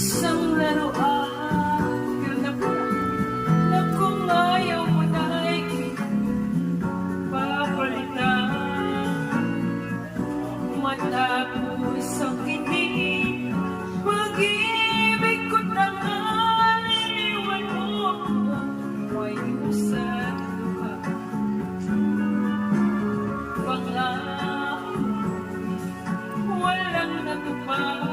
Isang laruan na kung ayaw mo na papalitan. Matapos ang kinig, pag-ibig ko na nga, iniwan mo ngayon sa luha. Pangako, walang natupad.